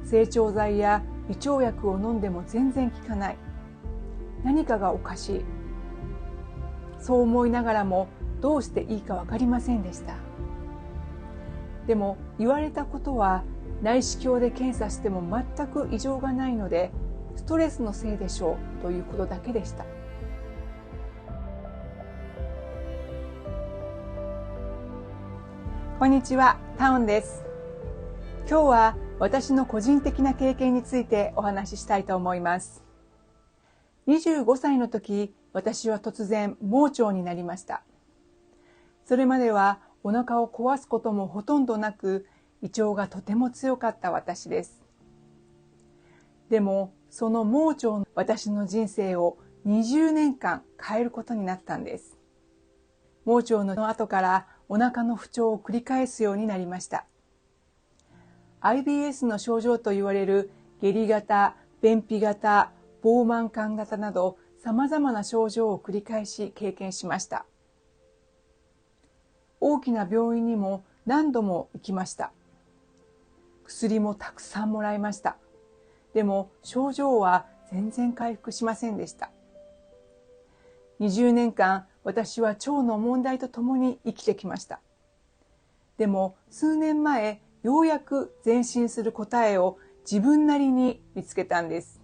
整腸剤や胃腸薬を飲んでも全然効かない。何かがおかしい。そう思いながらもどうしていいか分かりませんでした。でも言われたことは、内視鏡で検査しても全く異常がないので、ストレスのせいでしょうということだけでした。こんにちは、タウンです。今日は私の個人的な経験についてお話ししたいと思います。25歳の時、私は突然盲腸になりました。それまではお腹を壊すこともほとんどなく、胃腸がとても強かった私です。でも、その盲腸の私の人生を20年間変えることになったんです。盲腸の後からお腹の不調を繰り返すようになりました。IBS の症状と言われる下痢型、便秘型、膨満感型など様々な症状を繰り返し経験しました。大きな病院にも何度も行きました。薬もたくさんもらいました。でも症状は全然回復しませんでした。20年間私は腸の問題とともに生きてきました。でも数年前、ようやく前進する答えを自分なりに見つけたんです。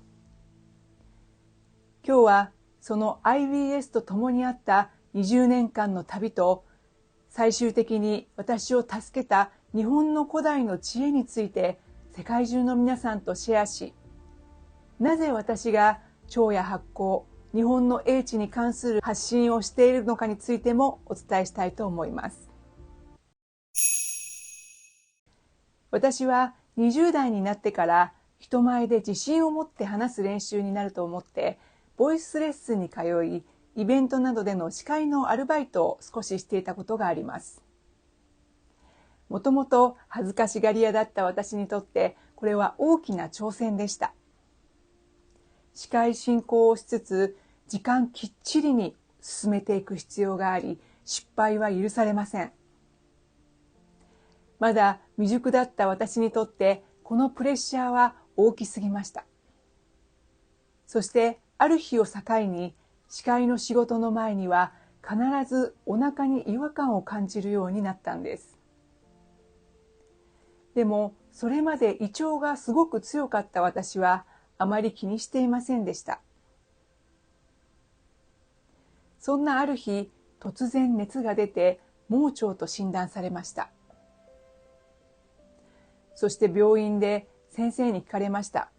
今日はその IBS とともにあった20年間の旅と、最終的に私を助けた日本の古代の知恵について世界中の皆さんとシェアし、なぜ私が腸や発酵、日本の英知に関する発信をしているのかについてもお伝えしたいと思います。私は20代になってから人前で自信を持って話す練習になると思ってボイスレッスンに通い、イベントなどでの司会のアルバイトを少ししていたことがあります。もともと恥ずかしがり屋だった私にとってこれは大きな挑戦でした。司会進行をしつつ時間きっちりに進めていく必要があり、失敗は許されません。まだ未熟だった私にとってこのプレッシャーは大きすぎました。そしてある日を境に司会の仕事の前には必ずお腹に違和感を感じるようになったんです。でもそれまで胃腸がすごく強かった私はあまり気にしていませんでした。そんなある日、突然熱が出て盲腸と診断されました。そして病院で先生に聞かれました。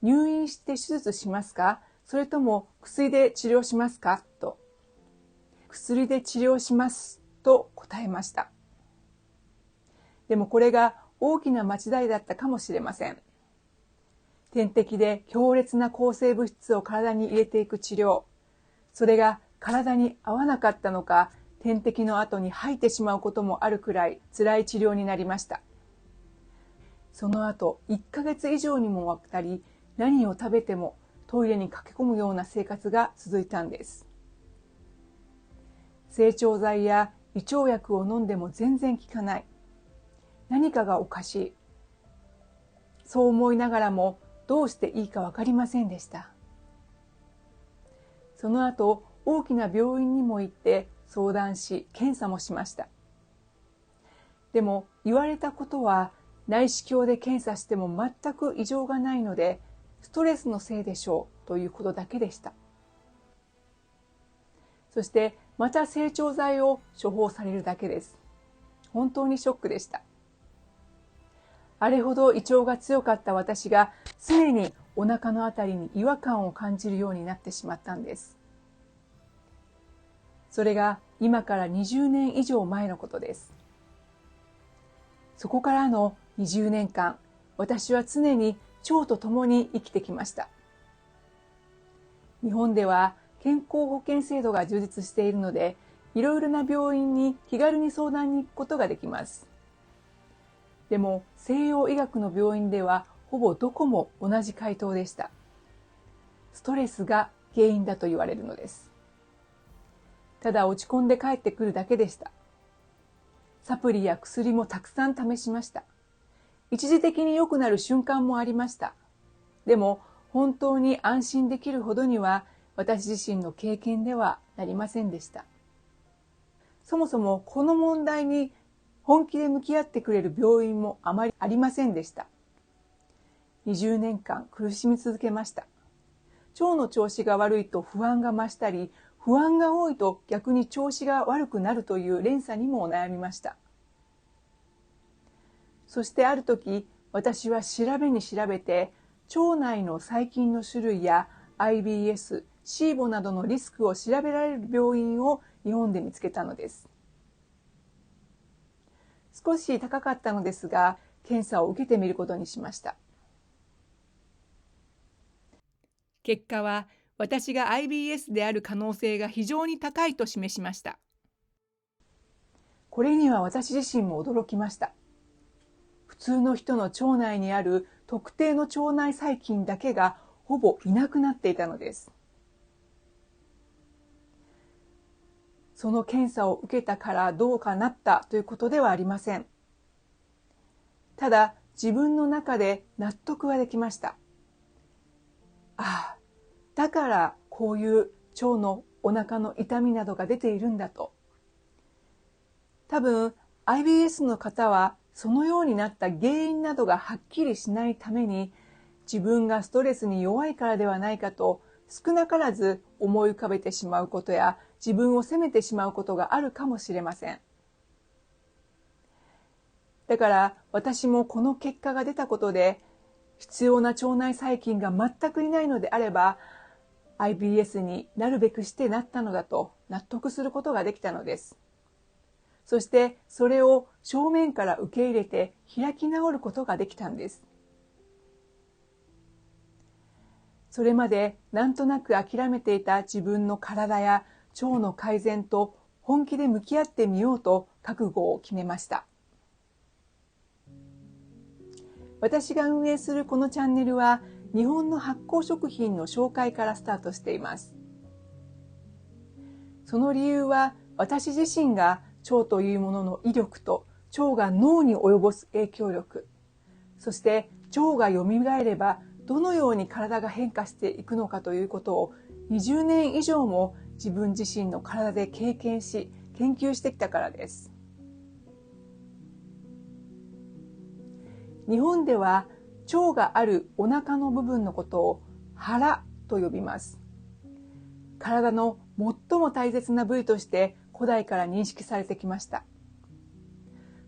入院して手術しますか？それとも薬で治療しますか？と。薬で治療しますと答えました。でもこれが大きな間違いだったかもしれません。点滴で強烈な抗生物質を体に入れていく治療。それが体に合わなかったのか、点滴の後に吐いてしまうこともあるくらい辛い治療になりました。その後、1ヶ月以上にもわたり、何を食べてもトイレに駆け込むような生活が続いたんです。整腸剤や胃腸薬を飲んでも全然効かない。何かがおかしい。そう思いながらもどうしていいかわかりませんでした。その後、大きな病院にも行って相談し、検査もしました。でも言われたことは、内視鏡で検査しても全く異常がないので、ストレスのせいでしょうということだけでした。そしてまた整腸剤を処方されるだけです。本当にショックでした。あれほど胃腸が強かった私が常にお腹のあたりに違和感を感じるようになってしまったんです。それが今から20年以上前のことです。そこからの20年間、私は常に腸と共に生きてきました。日本では健康保険制度が充実しているので、いろいろな病院に気軽に相談に行くことができます。でも西洋医学の病院ではほぼどこも同じ回答でした。ストレスが原因だと言われるのです。ただ落ち込んで帰ってくるだけでした。サプリや薬もたくさん試しました。一時的に良くなる瞬間もありました。でも本当に安心できるほどには私自身の経験ではなりませんでした。そもそもこの問題に本気で向き合ってくれる病院もあまりありませんでした。20年間苦しみ続けました。腸の調子が悪いと不安が増したり、不安が多いと逆に調子が悪くなるという連鎖にも悩みました。そしてある時、私は調べに調べて、腸内の細菌の種類や IBS、SIBO などのリスクを調べられる病院を日本で見つけたのです。少し高かったのですが、検査を受けてみることにしました。結果は、私が IBS である可能性が非常に高いと示しました。これには私自身も驚きました。普通の人の腸内にある特定の腸内細菌だけがほぼいなくなっていたのです。その検査を受けたからどうかなったということではありません。ただ自分の中で納得はできました。ああ、だからこういう腸のお腹の痛みなどが出ているんだと。多分 IBS の方はそのようになった原因などがはっきりしないために、自分がストレスに弱いからではないかと少なからず思い浮かべてしまうことや、自分を責めてしまうことがあるかもしれません。だから私もこの結果が出たことで、必要な腸内細菌が全くいないのであれば、IBS になるべくしてなったのだと納得することができたのです。そしてそれを正面から受け入れて開き直ることができたんです。それまでなんとなく諦めていた自分の体や腸の改善と本気で向き合ってみようと覚悟を決めました。私が運営するこのチャンネルは日本の発酵食品の紹介からスタートしています。その理由は私自身が腸というものの威力と腸が脳に及ぼす影響力、そして腸が蘇ればどのように体が変化していくのかということを20年以上も自分自身の体で経験し研究してきたからです。日本では腸があるお腹の部分のことを腹と呼びます。体の最も大切な部位として古代から認識されてきました。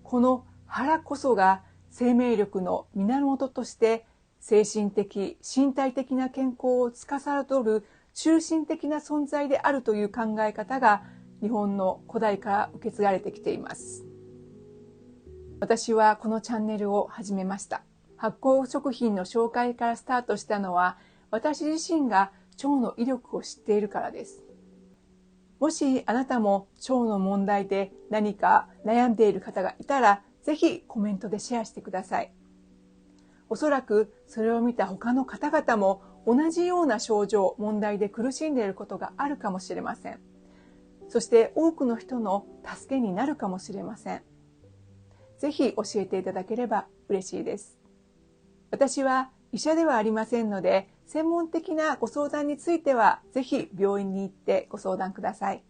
この腹こそが生命力の源として精神的、身体的な健康を司る中心的な存在であるという考え方が日本の古代から受け継がれてきています。私はこのチャンネルを始めました。発酵食品の紹介からスタートしたのは、私自身が腸の威力を知っているからです。もしあなたも腸の問題で何か悩んでいる方がいたら、ぜひコメントでシェアしてください。おそらくそれを見た他の方々も同じような症状、問題で苦しんでいることがあるかもしれません。そして多くの人の助けになるかもしれません。ぜひ教えていただければ嬉しいです。私は医者ではありませんので、専門的なご相談についてはぜひ病院に行ってご相談ください。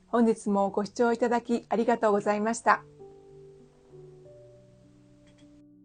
本日もご視聴いただきありがとうございました。